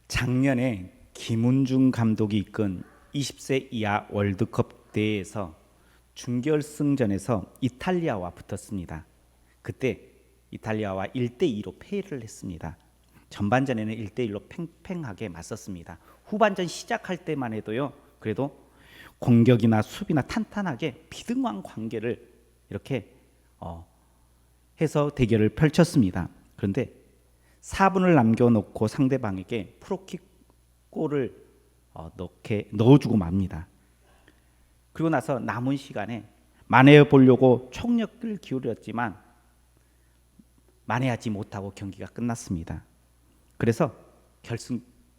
작년에 김은중 감독이 이끈 20세 이하 월드컵 대회에서 준결승전에서 이탈리아와 붙었습니다. 그때 이탈리아와 1대2로 패를 했습니다. 전반전에는 1대1로 팽팽하게 맞섰습니다. 후반전 시작할 때만 해도요, 그래도 공격이나 수비나 탄탄하게 비등한 관계를 이렇게 해서 대결을 펼쳤습니다. 그런데 4분을 남겨놓고 상대방에게 프로킥 골을 넣어주고 맙니다. 그리고 나서 남은 시간에 만회해 보려고 총력을 기울였지만 만회하지 못하고 경기가 끝났습니다. 그래서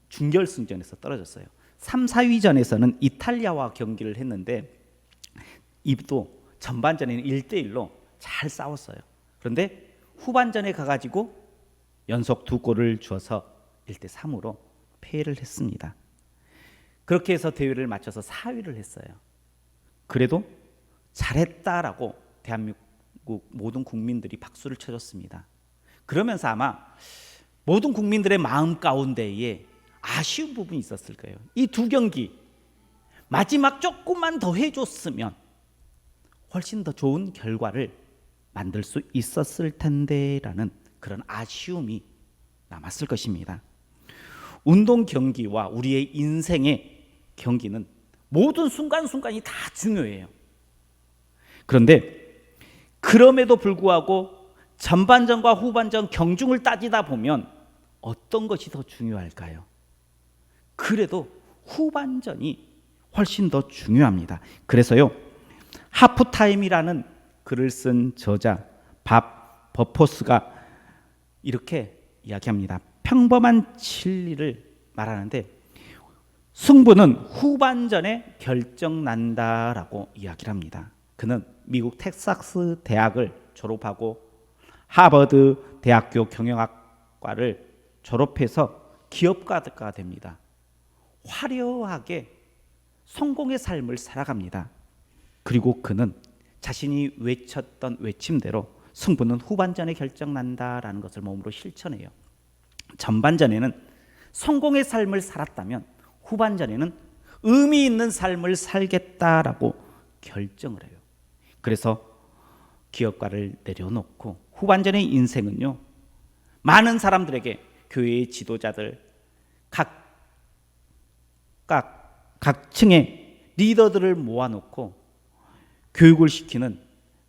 준결승전에서 떨어졌어요. 3, 4위전에서는 이탈리아와 경기를 했는데 이도 전반전에는 1대1로 잘 싸웠어요. 그런데 후반전에 가가지고 연속 2골을 주어서 1대3으로 패를 했습니다. 그렇게 해서 대회를 마쳐서 4위를 했어요. 그래도 잘했다라고 대한민국 모든 국민들이 박수를 쳐줬습니다. 그러면서 아마 모든 국민들의 마음 가운데에 아쉬운 부분이 있었을 거예요. 이 두 경기 마지막 조금만 더 해줬으면 훨씬 더 좋은 결과를 만들 수 있었을 텐데라는 그런 아쉬움이 남았을 것입니다. 운동 경기와 우리의 인생의 경기는 모든 순간순간이 다 중요해요. 그런데 그럼에도 불구하고 전반전과 후반전 경중을 따지다 보면 어떤 것이 더 중요할까요? 그래도 후반전이 훨씬 더 중요합니다. 그래서요, 하프타임이라는 글을 쓴 저자 밥 버포스가 이렇게 이야기합니다. 평범한 진리를 말하는데 승부는 후반전에 결정난다라고 이야기를 합니다. 그는 미국 텍사스 대학을 졸업하고 하버드 대학교 경영학과를 졸업해서 기업가가 됩니다. 화려하게 성공의 삶을 살아갑니다. 그리고 그는 자신이 외쳤던 외침대로 승부는 후반전에 결정난다라는 것을 몸으로 실천해요. 전반전에는 성공의 삶을 살았다면 후반전에는 의미 있는 삶을 살겠다라고 결정을 해요. 그래서 기업가를 내려놓고 후반전의 인생은요, 많은 사람들에게 교회의 지도자들, 각 층의 리더들을 모아놓고 교육을 시키는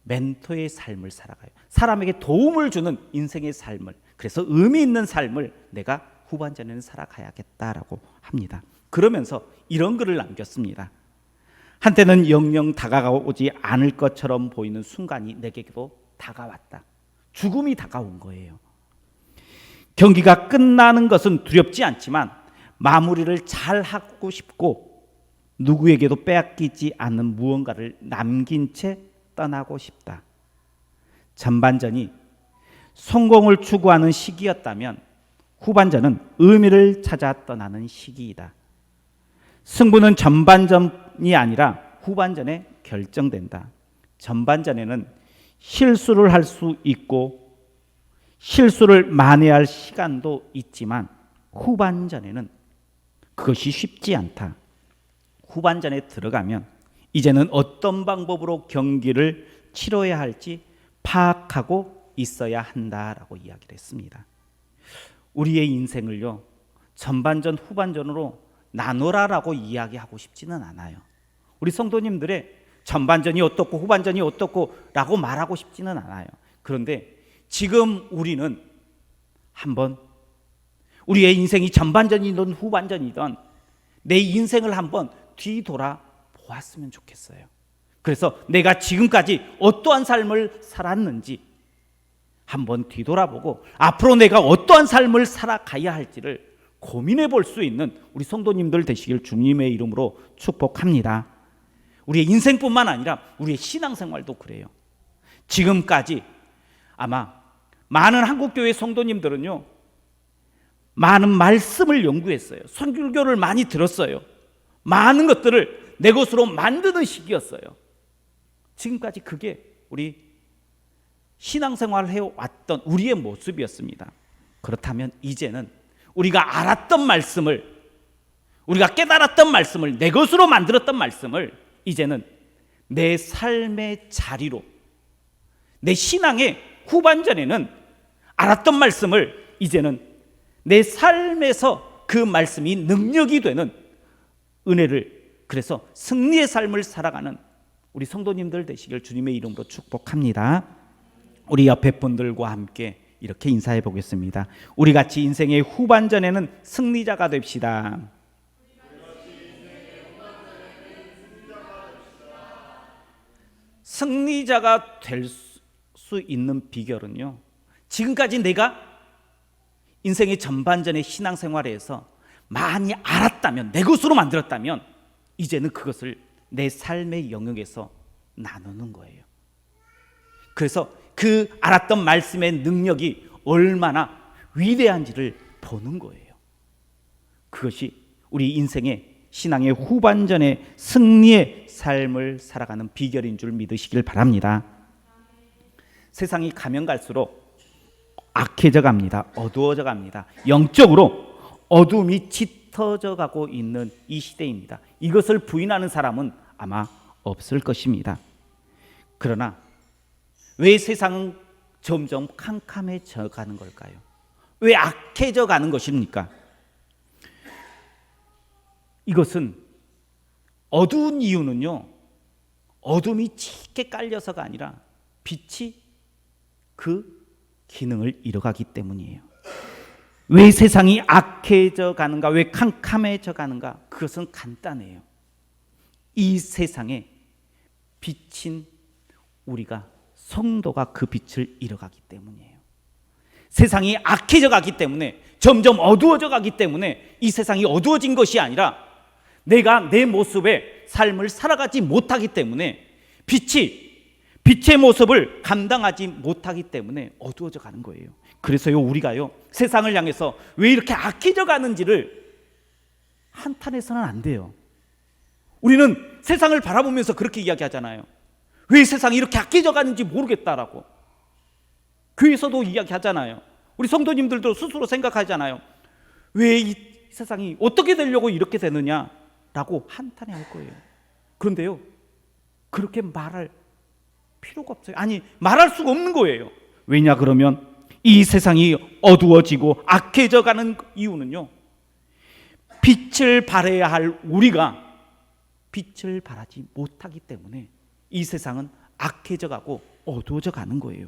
멘토의 삶을 살아가요. 사람에게 도움을 주는 인생의 삶을, 그래서 의미 있는 삶을 내가 후반전에는 살아가야겠다라고 합니다. 그러면서 이런 글을 남겼습니다. 한때는 영영 다가오지 않을 것처럼 보이는 순간이 내게도 다가왔다. 죽음이 다가온 거예요. 경기가 끝나는 것은 두렵지 않지만 마무리를 잘 하고 싶고 누구에게도 빼앗기지 않는 무언가를 남긴 채 떠나고 싶다. 전반전이 성공을 추구하는 시기였다면 후반전은 의미를 찾아 떠나는 시기이다. 승부는 전반전이 아니라 후반전에 결정된다. 전반전에는 실수를 할 수 있고 실수를 만회할 시간도 있지만 후반전에는 그것이 쉽지 않다. 후반전에 들어가면 이제는 어떤 방법으로 경기를 치러야 할지 파악하고 있어야 한다라고 이야기를 했습니다. 우리의 인생을요, 전반전 후반전으로 나누라라고 이야기하고 싶지는 않아요. 우리 성도님들의 전반전이 어떻고 후반전이 어떻고 라고 말하고 싶지는 않아요. 그런데 지금 우리는 한번 우리의 인생이 전반전이든 후반전이든 내 인생을 한번 뒤돌아 보았으면 좋겠어요. 그래서 내가 지금까지 어떠한 삶을 살았는지 한번 뒤돌아보고 앞으로 내가 어떠한 삶을 살아가야 할지를 고민해 볼 수 있는 우리 성도님들 되시길 주님의 이름으로 축복합니다. 우리의 인생뿐만 아니라 우리의 신앙생활도 그래요. 지금까지 아마 많은 한국교회 성도님들은요, 많은 말씀을 연구했어요. 선교를 많이 들었어요. 많은 것들을 내 것으로 만드는 시기였어요. 지금까지 그게 우리 신앙생활을 해왔던 우리의 모습이었습니다. 그렇다면 이제는 우리가 알았던 말씀을, 우리가 깨달았던 말씀을, 내 것으로 만들었던 말씀을 이제는 내 삶의 자리로, 내 신앙의 후반전에는 알았던 말씀을 이제는 내 삶에서 그 말씀이 능력이 되는 은혜를, 그래서 승리의 삶을 살아가는 우리 성도님들 되시길 주님의 이름으로 축복합니다. 우리 옆에 분들과 함께 이렇게 인사해 보겠습니다. 우리 같이 인생의 후반전에는 승리자가 됩시다. 승리자가 될 수 있는 비결은요, 지금까지 내가 인생의 전반전의 신앙생활에서 많이 알았다면, 내 것으로 만들었다면 이제는 그것을 내 삶의 영역에서 나누는 거예요. 그래서 그 알았던 말씀의 능력이 얼마나 위대한지를 보는 거예요. 그것이 우리 인생의 신앙의 후반전의 승리의 삶을 살아가는 비결인 줄 믿으시길 바랍니다. 세상이 가면 갈수록 악해져 갑니다. 어두워져 갑니다. 영적으로 어둠이 짙어져 가고 있는 이 시대입니다. 이것을 부인하는 사람은 아마 없을 것입니다. 그러나 왜 세상은 점점 캄캄해져 가는 걸까요? 왜 악해져 가는 것입니까? 이것은 어두운 이유는요, 어둠이 짙게 깔려서가 아니라 빛이 그 기능을 잃어가기 때문이에요. 왜 세상이 악해져 가는가, 왜 캄캄해져 가는가? 그것은 간단해요. 이 세상에 빛인 우리가, 성도가 그 빛을 잃어가기 때문이에요. 세상이 악해져 가기 때문에, 점점 어두워져 가기 때문에 이 세상이 어두워진 것이 아니라 내가 내 모습의 삶을 살아가지 못하기 때문에, 빛의 모습을 감당하지 못하기 때문에 어두워져 가는 거예요. 그래서요, 우리가요, 세상을 향해서 왜 이렇게 악해져 가는지를 한탄해서는 안 돼요. 우리는 세상을 바라보면서 그렇게 이야기하잖아요. 왜 세상이 이렇게 악해져 가는지 모르겠다라고. 교회에서도 이야기하잖아요. 우리 성도님들도 스스로 생각하잖아요. 왜 이 세상이 어떻게 되려고 이렇게 되느냐라고 한탄해할 거예요. 그런데요, 그렇게 말할 필요가 없어요. 아니, 말할 수가 없는 거예요. 왜냐 그러면 이 세상이 어두워지고 악해져 가는 이유는요, 빛을 발해야 할 우리가 빛을 발하지 못하기 때문에 이 세상은 악해져 가고 어두워져 가는 거예요.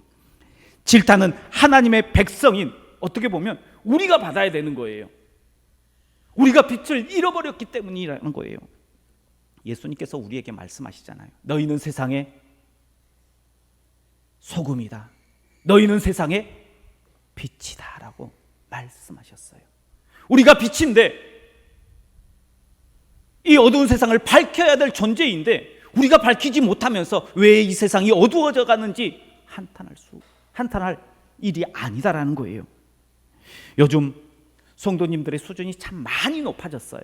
질타는 하나님의 백성인, 어떻게 보면 우리가 받아야 되는 거예요. 우리가 빛을 잃어버렸기 때문이라는 거예요. 예수님께서 우리에게 말씀하시잖아요. 너희는 세상의 소금이다. 너희는 세상의 빛이다 라고 말씀하셨어요. 우리가 빛인데, 이 어두운 세상을 밝혀야 될 존재인데 우리가 밝히지 못하면서 왜 이 세상이 어두워져 가는지 한탄할 일이 아니다라는 거예요. 요즘 성도님들의 수준이 참 많이 높아졌어요.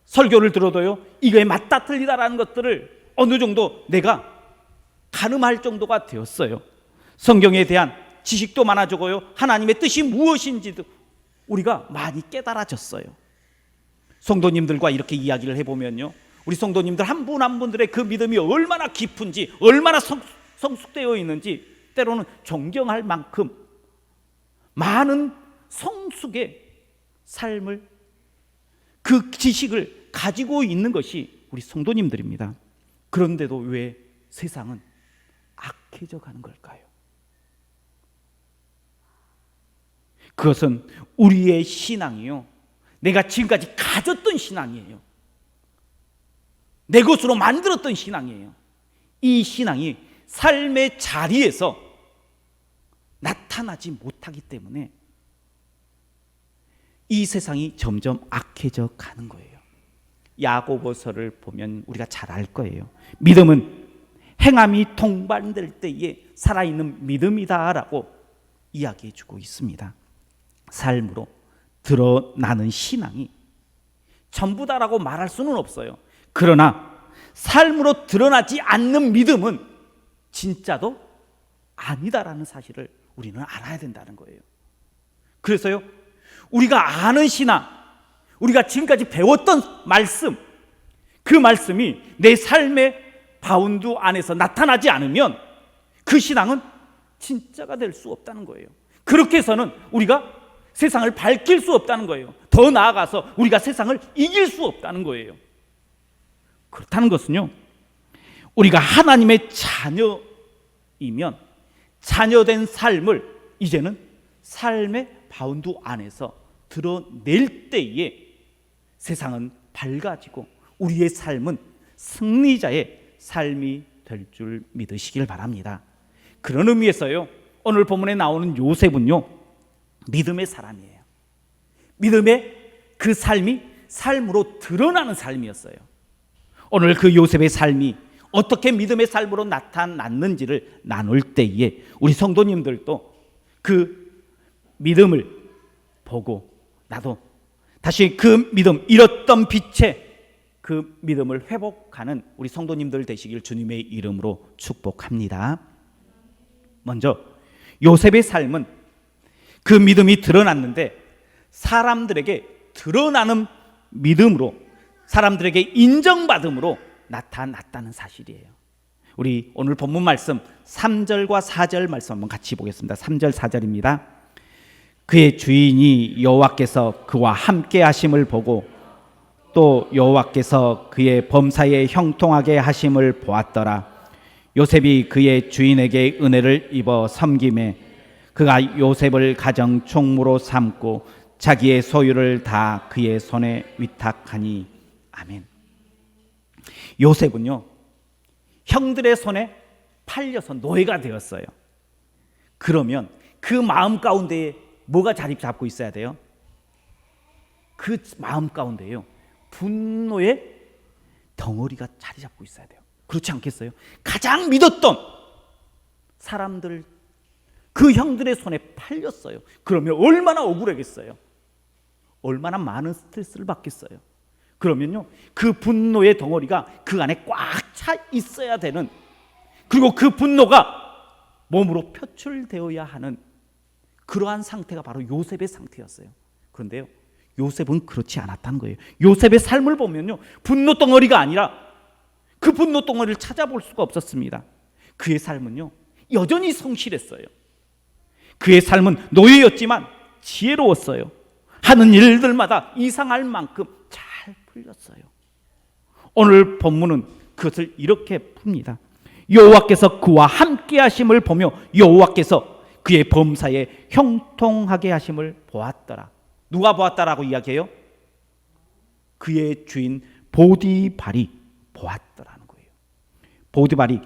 설교를 들어도요, 이거에 맞다 틀리다라는 것들을 어느 정도 내가 가늠할 정도가 되었어요. 성경에 대한 지식도 많아지고요, 하나님의 뜻이 무엇인지도 우리가 많이 깨달아졌어요. 성도님들과 이렇게 이야기를 해보면요, 우리 성도님들 한 분 한 분들의 그 믿음이 얼마나 깊은지, 얼마나 성숙되어 있는지, 때로는 존경할 만큼 많은 성숙의 삶을, 그 지식을 가지고 있는 것이 우리 성도님들입니다. 그런데도 왜 세상은 악해져 가는 걸까요? 그것은 우리의 신앙이요, 내가 지금까지 가졌던 신앙이에요. 내 것으로 만들었던 신앙이에요. 이 신앙이 삶의 자리에서 나타나지 못하기 때문에 이 세상이 점점 악해져 가는 거예요. 야고보서를 보면 우리가 잘 알 거예요. 믿음은 행함이 동반될 때에 살아있는 믿음이다라고 이야기해 주고 있습니다. 삶으로 드러나는 신앙이 전부다라고 말할 수는 없어요. 그러나 삶으로 드러나지 않는 믿음은 진짜도 아니다라는 사실을 우리는 알아야 된다는 거예요. 그래서요, 우리가 아는 신앙, 우리가 지금까지 배웠던 말씀, 그 말씀이 내 삶의 바운드 안에서 나타나지 않으면 그 신앙은 진짜가 될 수 없다는 거예요. 그렇게 해서는 우리가 세상을 밝힐 수 없다는 거예요. 더 나아가서 우리가 세상을 이길 수 없다는 거예요. 그렇다는 것은요, 우리가 하나님의 자녀이면 자녀된 삶을 이제는 삶의 바운드 안에서 드러낼 때에 세상은 밝아지고 우리의 삶은 승리자의 삶이 될 줄 믿으시길 바랍니다. 그런 의미에서요, 오늘 본문에 나오는 요셉은요, 믿음의 사람이에요. 믿음의 그 삶이 삶으로 드러나는 삶이었어요. 오늘 그 요셉의 삶이 어떻게 믿음의 삶으로 나타났는지를 나눌 때에 우리 성도님들도 그 믿음을 보고 나도 다시 그 믿음, 잃었던 빛의 그 믿음을 회복하는 우리 성도님들 되시길 주님의 이름으로 축복합니다. 먼저 요셉의 삶은 그 믿음이 드러났는데 사람들에게 드러나는 믿음으로, 사람들에게 인정받음으로 나타났다는 사실이에요. 우리 오늘 본문 말씀 3절과 4절 말씀 한번 같이 보겠습니다. 3절 4절입니다. 그의 주인이 여호와께서 그와 함께 하심을 보고 또 여호와께서 그의 범사에 형통하게 하심을 보았더라. 요셉이 그의 주인에게 은혜를 입어 섬김에 그가 요셉을 가정 총무로 삼고 자기의 소유를 다 그의 손에 위탁하니. 아멘. 요셉은요, 형들의 손에 팔려서 노예가 되었어요. 그러면 그 마음 가운데에 뭐가 자리 잡고 있어야 돼요? 그 마음 가운데요, 분노의 덩어리가 자리 잡고 있어야 돼요. 그렇지 않겠어요? 가장 믿었던 사람들, 그 형들의 손에 팔렸어요. 그러면 얼마나 억울하겠어요? 얼마나 많은 스트레스를 받겠어요? 그러면요, 그 분노의 덩어리가 그 안에 꽉 차 있어야 되는, 그리고 그 분노가 몸으로 표출되어야 하는 그러한 상태가 바로 요셉의 상태였어요. 그런데요, 요셉은 그렇지 않았다는 거예요. 요셉의 삶을 보면요, 분노 덩어리가 아니라 그 분노 덩어리를 찾아볼 수가 없었습니다. 그의 삶은요, 여전히 성실했어요. 그의 삶은 노예였지만 지혜로웠어요. 하는 일들마다 이상할 만큼 잘 풀렸어요. 오늘 본문은 그것을 이렇게 풉니다. 여호와께서 그와 함께 하심을 보며 여호와께서 그의 범사에 형통하게 하심을 보았더라. 누가 보았다라고 이야기해요? 그의 주인 보디발이 보았더라는 거예요. 보디발이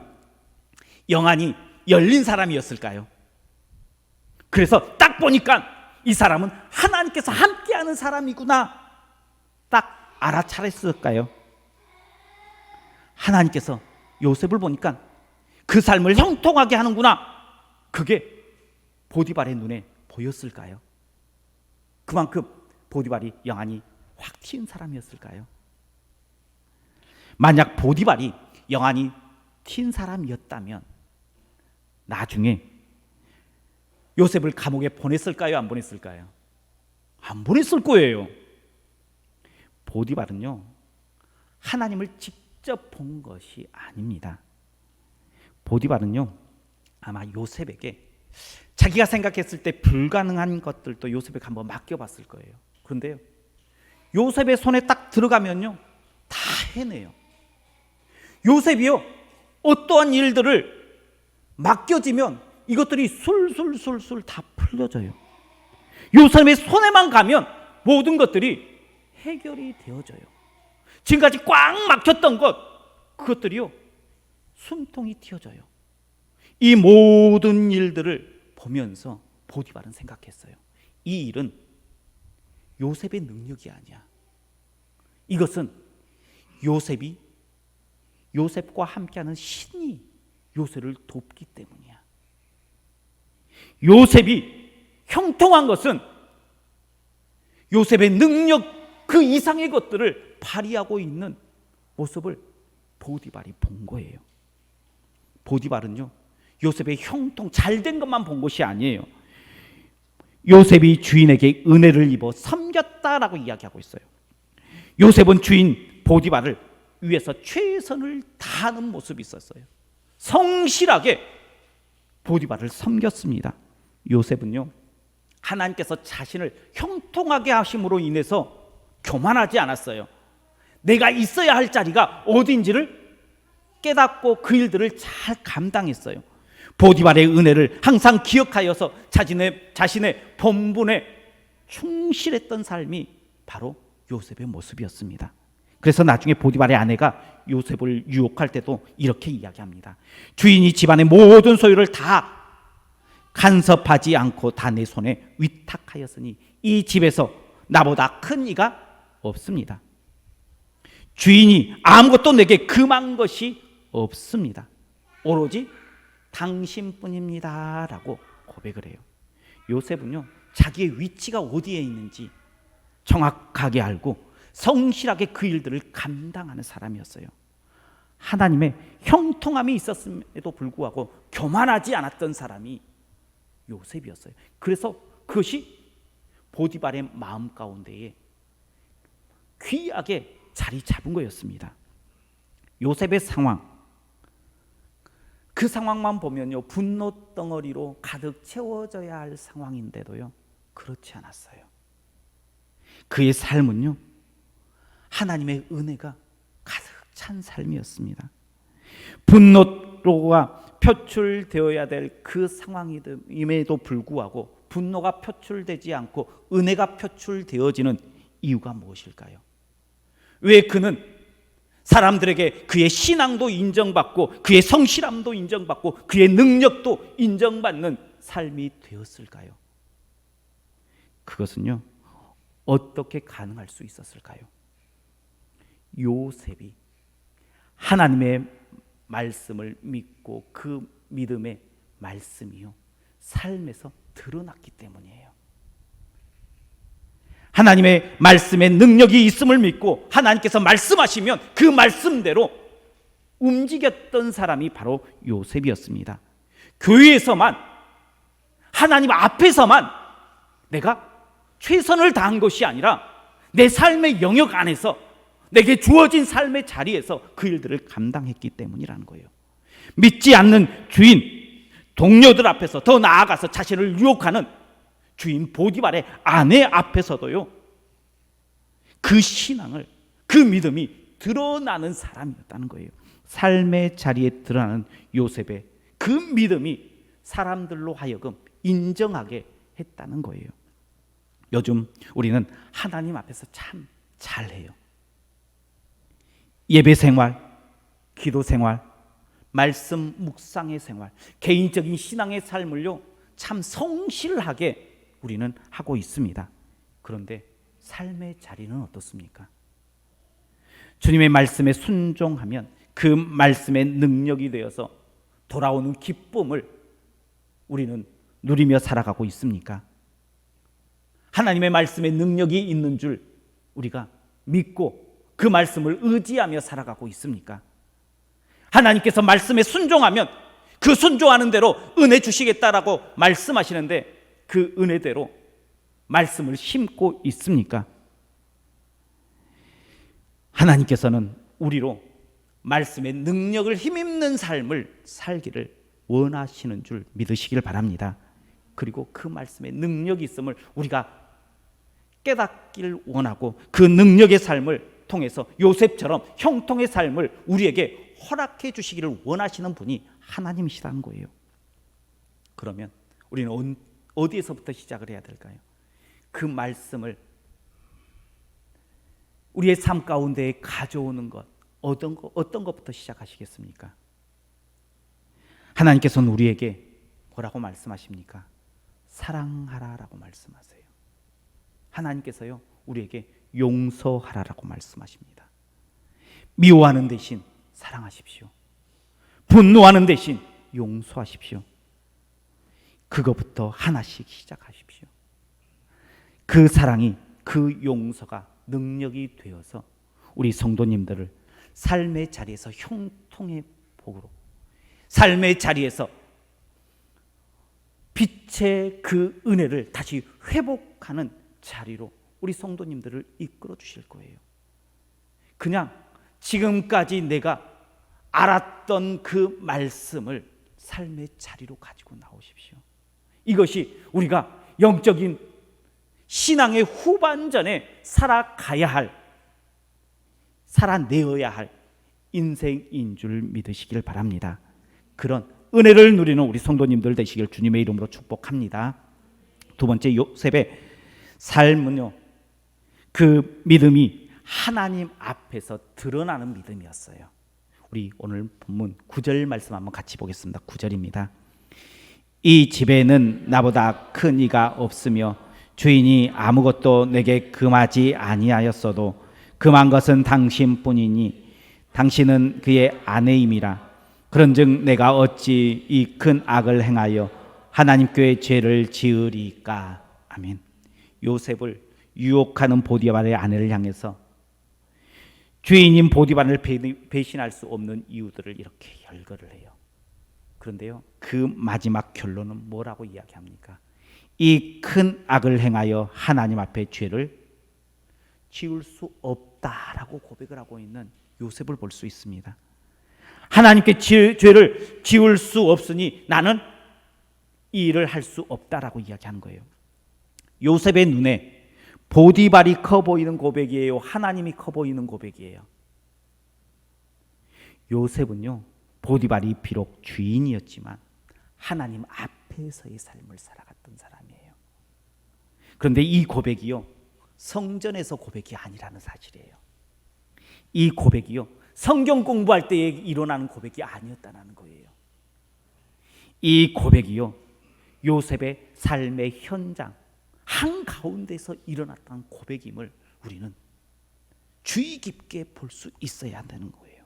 영안이 열린 사람이었을까요? 그래서 딱 보니까 이 사람은 하나님께서 함께하는 사람이구나 딱 알아차렸을까요? 하나님께서 요셉을 보니까 그 삶을 형통하게 하는구나, 그게 보디발의 눈에 보였을까요? 그만큼 보디발이 영안이 확 튀은 사람이었을까요? 만약 보디발이 영안이 튄 사람이었다면 나중에 요셉을 감옥에 보냈을까요? 안 보냈을까요? 안 보냈을 거예요. 보디발은요, 하나님을 직접 본 것이 아닙니다. 보디발은요, 아마 요셉에게 자기가 생각했을 때 불가능한 것들도 요셉에게 한번 맡겨봤을 거예요. 그런데요, 요셉의 손에 딱 들어가면요, 다 해내요. 요셉이요, 어떠한 일들을 맡겨지면 이것들이 술술술술 다 풀려져요. 요셉의 손에만 가면 모든 것들이 해결이 되어져요. 지금까지 꽉 막혔던 것, 그것들이요, 숨통이 튀어져요. 이 모든 일들을 보면서 보디발은 생각했어요. 이 일은 요셉의 능력이 아니야. 이것은 요셉과 함께하는 신이 요셉을 돕기 때문이야. 요셉이 형통한 것은 요셉의 능력 그 이상의 것들을 발휘하고 있는 모습을 보디발이 본 거예요. 보디발은요, 요셉의 형통 잘된 것만 본 것이 아니에요. 요셉이 주인에게 은혜를 입어 섬겼다라고 이야기하고 있어요. 요셉은 주인 보디발을 위해서 최선을 다하는 모습이 있었어요. 성실하게 보디발을 섬겼습니다. 요셉은요, 하나님께서 자신을 형통하게 하심으로 인해서 교만하지 않았어요. 내가 있어야 할 자리가 어딘지를 깨닫고 그 일들을 잘 감당했어요. 보디발의 은혜를 항상 기억하여서 자신의 본분에 충실했던 삶이 바로 요셉의 모습이었습니다. 그래서 나중에 보디발의 아내가 요셉을 유혹할 때도 이렇게 이야기합니다. 주인이 집안의 모든 소유를 다 간섭하지 않고 다 내 손에 위탁하였으니 이 집에서 나보다 큰 이가 없습니다. 주인이 아무것도 내게 금한 것이 없습니다. 오로지 당신뿐입니다 라고 고백을 해요. 요셉은요, 자기의 위치가 어디에 있는지 정확하게 알고 성실하게 그 일들을 감당하는 사람이었어요. 하나님의 형통함이 있었음에도 불구하고 교만하지 않았던 사람이 요셉이었어요. 그래서 그것이 보디발의 마음 가운데에 귀하게 자리 잡은 거였습니다. 요셉의 상황, 그 상황만 보면요, 분노 덩어리로 가득 채워져야 할 상황인데도요, 그렇지 않았어요. 그의 삶은요, 하나님의 은혜가 가득 찬 삶이었습니다. 분노가 표출되어야 될 그 상황임에도 불구하고 분노가 표출되지 않고 은혜가 표출되어지는 이유가 무엇일까요? 왜 그는 사람들에게 그의 신앙도 인정받고 그의 성실함도 인정받고 그의 능력도 인정받는 삶이 되었을까요? 그것은요, 어떻게 가능할 수 있었을까요? 요셉이 하나님의 말씀을 믿고 그 믿음의 말씀이요, 삶에서 드러났기 때문이에요. 하나님의 말씀에 능력이 있음을 믿고 하나님께서 말씀하시면 그 말씀대로 움직였던 사람이 바로 요셉이었습니다. 교회에서만, 하나님 앞에서만 내가 최선을 다한 것이 아니라 내 삶의 영역 안에서 내게 주어진 삶의 자리에서 그 일들을 감당했기 때문이라는 거예요. 믿지 않는 주인, 동료들 앞에서, 더 나아가서 자신을 유혹하는 주인 보디발의 아내 앞에서도요, 그 신앙을, 그 믿음이 드러나는 사람이었다는 거예요. 삶의 자리에 드러나는 요셉의 그 믿음이 사람들로 하여금 인정하게 했다는 거예요. 요즘 우리는 하나님 앞에서 참 잘해요. 예배 생활, 기도 생활, 말씀 묵상의 생활, 개인적인 신앙의 삶을요, 참 성실하게 우리는 하고 있습니다. 그런데 삶의 자리는 어떻습니까? 주님의 말씀에 순종하면 그 말씀의 능력이 되어서 돌아오는 기쁨을 우리는 누리며 살아가고 있습니까? 하나님의 말씀에 능력이 있는 줄 우리가 믿고 그 말씀을 의지하며 살아가고 있습니까? 하나님께서 말씀에 순종하면 그 순종하는 대로 은혜 주시겠다라고 말씀하시는데 그 은혜대로 말씀을 심고 있습니까? 하나님께서는 우리로 말씀의 능력을 힘입는 삶을 살기를 원하시는 줄 믿으시길 바랍니다. 그리고 그 말씀의 능력이 있음을 우리가 깨닫기를 원하고 그 능력의 삶을 통해서 요셉처럼 형통의 삶을 우리에게 허락해 주시기를 원하시는 분이 하나님이시다는 거예요. 그러면 우리는 어디에서부터 시작을 해야 될까요? 그 말씀을 우리의 삶 가운데 가져오는 것, 어떤 것부터 시작하시겠습니까? 하나님께서는 우리에게 뭐라고 말씀하십니까? 사랑하라라고 말씀하세요. 하나님께서요, 우리에게 용서하라라고 말씀하십니다. 미워하는 대신 사랑하십시오. 분노하는 대신 용서하십시오. 그것부터 하나씩 시작하십시오. 그 사랑이, 그 용서가 능력이 되어서 우리 성도님들을 삶의 자리에서 형통의 복으로, 삶의 자리에서 빛의 그 은혜를 다시 회복하는 자리로 우리 성도님들을 이끌어 주실 거예요. 그냥 지금까지 내가 알았던 그 말씀을 삶의 자리로 가지고 나오십시오. 이것이 우리가 영적인 신앙의 후반전에 살아내어야 할 인생인 줄 믿으시길 바랍니다. 그런 은혜를 누리는 우리 성도님들 되시길 주님의 이름으로 축복합니다. 두 번째, 요셉의 삶은요, 그 믿음이 하나님 앞에서 드러나는 믿음이었어요. 우리 오늘 본문 9절 말씀 한번 같이 보겠습니다. 9절입니다. 이 집에는 나보다 큰 이가 없으며 주인이 아무것도 내게 금하지 아니하였어도 금한 것은 당신뿐이니 당신은 그의 아내임이라. 그런즉 내가 어찌 이 큰 악을 행하여 하나님께 죄를 지으리까. 아멘. 요셉을 유혹하는 보디발의 아내를 향해서 주인인 보디발을 배신할 수 없는 이유들을 이렇게 열거를 해요. 그런데요, 그 마지막 결론은 뭐라고 이야기합니까? 이 큰 악을 행하여 하나님 앞에 죄를 지을 수 없다라고 고백을 하고 있는 요셉을 볼 수 있습니다. 하나님께 죄를 지을 수 없으니 나는 이 일을 할 수 없다라고 이야기하는 거예요. 요셉의 눈에 보디발이 커 보이는 고백이에요? 하나님이 커 보이는 고백이에요? 요셉은요, 보디발이 비록 주인이었지만 하나님 앞에서의 삶을 살아갔던 사람이에요. 그런데 이 고백이요, 성전에서 고백이 아니라는 사실이에요. 이 고백이요, 성경 공부할 때에 일어나는 고백이 아니었다는 거예요. 이 고백이요, 요셉의 삶의 현장 한가운데서 일어났던 고백임을 우리는 주의 깊게 볼 수 있어야 한다는 거예요.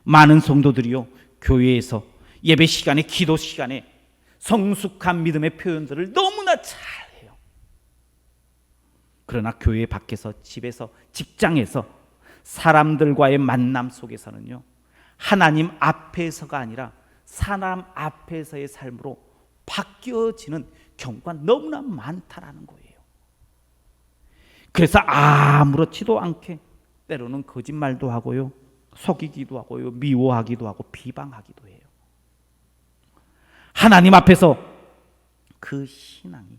많은 성도들이요, 교회에서 예배 시간에, 기도 시간에 성숙한 믿음의 표현들을 너무나 잘해요. 그러나 교회 밖에서, 집에서, 직장에서 사람들과의 만남 속에서는요, 하나님 앞에서가 아니라 사람 앞에서의 삶으로 바뀌어지는 경우가 너무나 많다라는 거예요. 그래서 아무렇지도 않게 때로는 거짓말도 하고요, 속이기도 하고요, 미워하기도 하고 비방하기도 해요. 하나님 앞에서 그 신앙이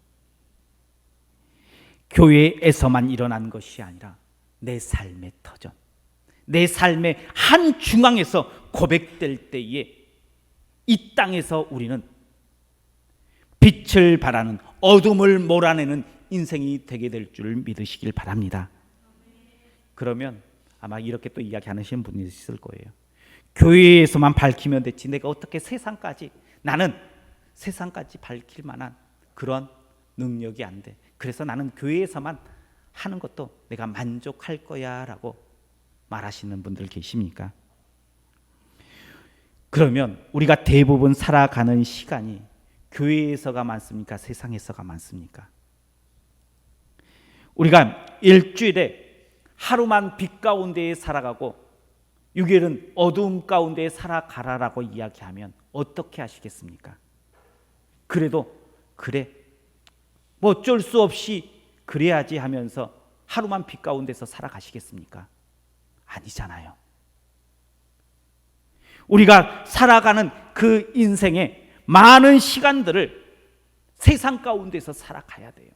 교회에서만 일어난 것이 아니라 내 삶의 터전, 내 삶의 한 중앙에서 고백될 때에 이 땅에서 우리는 빛을 발하는, 어둠을 몰아내는 인생이 되게 될 줄 믿으시길 바랍니다. 그러면 아마 이렇게 또 이야기하시는 분이 있을 거예요. 교회에서만 밝히면 됐지, 내가 어떻게 나는 세상까지 밝힐 만한 그런 능력이 안 돼. 그래서 나는 교회에서만 하는 것도 내가 만족할 거야 라고 말하시는 분들 계십니까? 그러면 우리가 대부분 살아가는 시간이 교회에서가 많습니까? 세상에서가 많습니까? 우리가 일주일에 하루만 빛 가운데에 살아가고 6일은 어두움 가운데에 살아가라라고 이야기하면 어떻게 하시겠습니까? 그래도 그래, 뭐 어쩔 수 없이 그래야지 하면서 하루만 빛 가운데서 살아가시겠습니까? 아니잖아요. 우리가 살아가는 그 인생의 많은 시간들을 세상 가운데서 살아가야 돼요.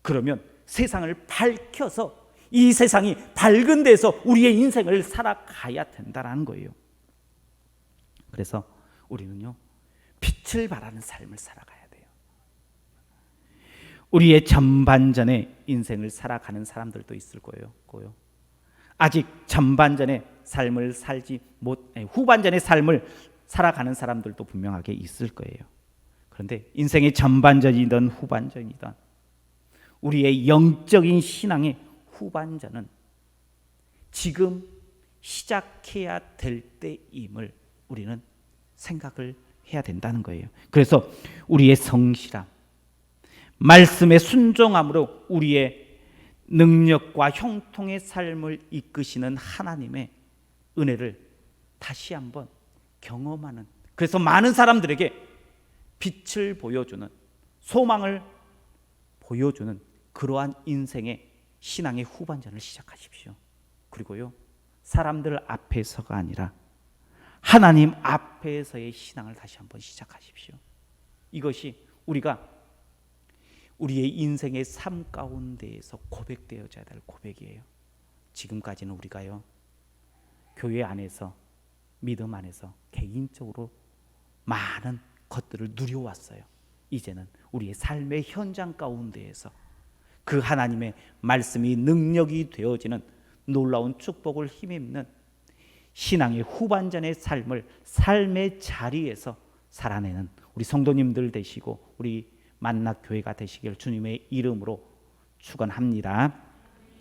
그러면 세상을 밝혀서 이 세상이 밝은 데서 우리의 인생을 살아가야 된다는 거예요. 그래서 우리는요, 빛을 발하는 삶을 살아가야 돼요. 우리의 전반전의 인생을 살아가는 사람들도 있을 거예요. 아직 전반전의 삶을 후반전의 삶을 살아가는 사람들도 분명하게 있을 거예요. 그런데 인생의 전반전이든 후반전이든 우리의 영적인 신앙의 후반전은 지금 시작해야 될 때임을 우리는 생각을 해야 된다는 거예요. 그래서 우리의 성실함, 말씀의 순종함으로 우리의 능력과 형통의 삶을 이끄시는 하나님의 은혜를 다시 한번 경험하는, 그래서 많은 사람들에게 빛을 보여주는, 소망을 보여주는 그러한 인생의 신앙의 후반전을 시작하십시오. 그리고요, 사람들 앞에서가 아니라 하나님 앞에서의 신앙을 다시 한번 시작하십시오. 이것이 우리가 우리의 인생의 삶 가운데에서 고백되어져야 될 고백이에요. 지금까지는 우리가요, 교회 안에서, 믿음 안에서 개인적으로 많은 것들을 누려왔어요. 이제는 우리의 삶의 현장 가운데에서 그 하나님의 말씀이 능력이 되어지는 놀라운 축복을 힘입는 신앙의 후반전의 삶을 삶의 자리에서 살아내는 우리 성도님들 되시고 우리 만나교회가 되시길 주님의 이름으로 축원합니다.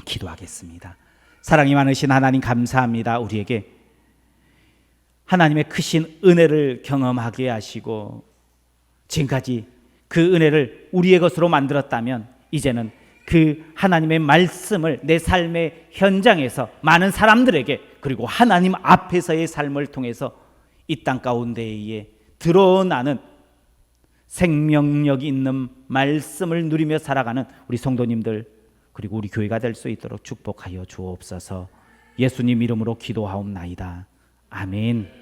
기도하겠습니다. 사랑이 많으신 하나님, 감사합니다. 우리에게 하나님의 크신 은혜를 경험하게 하시고 지금까지 그 은혜를 우리의 것으로 만들었다면 이제는 그 하나님의 말씀을 내 삶의 현장에서 많은 사람들에게, 그리고 하나님 앞에서의 삶을 통해서 이 땅 가운데에 드러나는 생명력 있는 말씀을 누리며 살아가는 우리 성도님들, 그리고 우리 교회가 될 수 있도록 축복하여 주옵소서. 예수님 이름으로 기도하옵나이다. 아멘.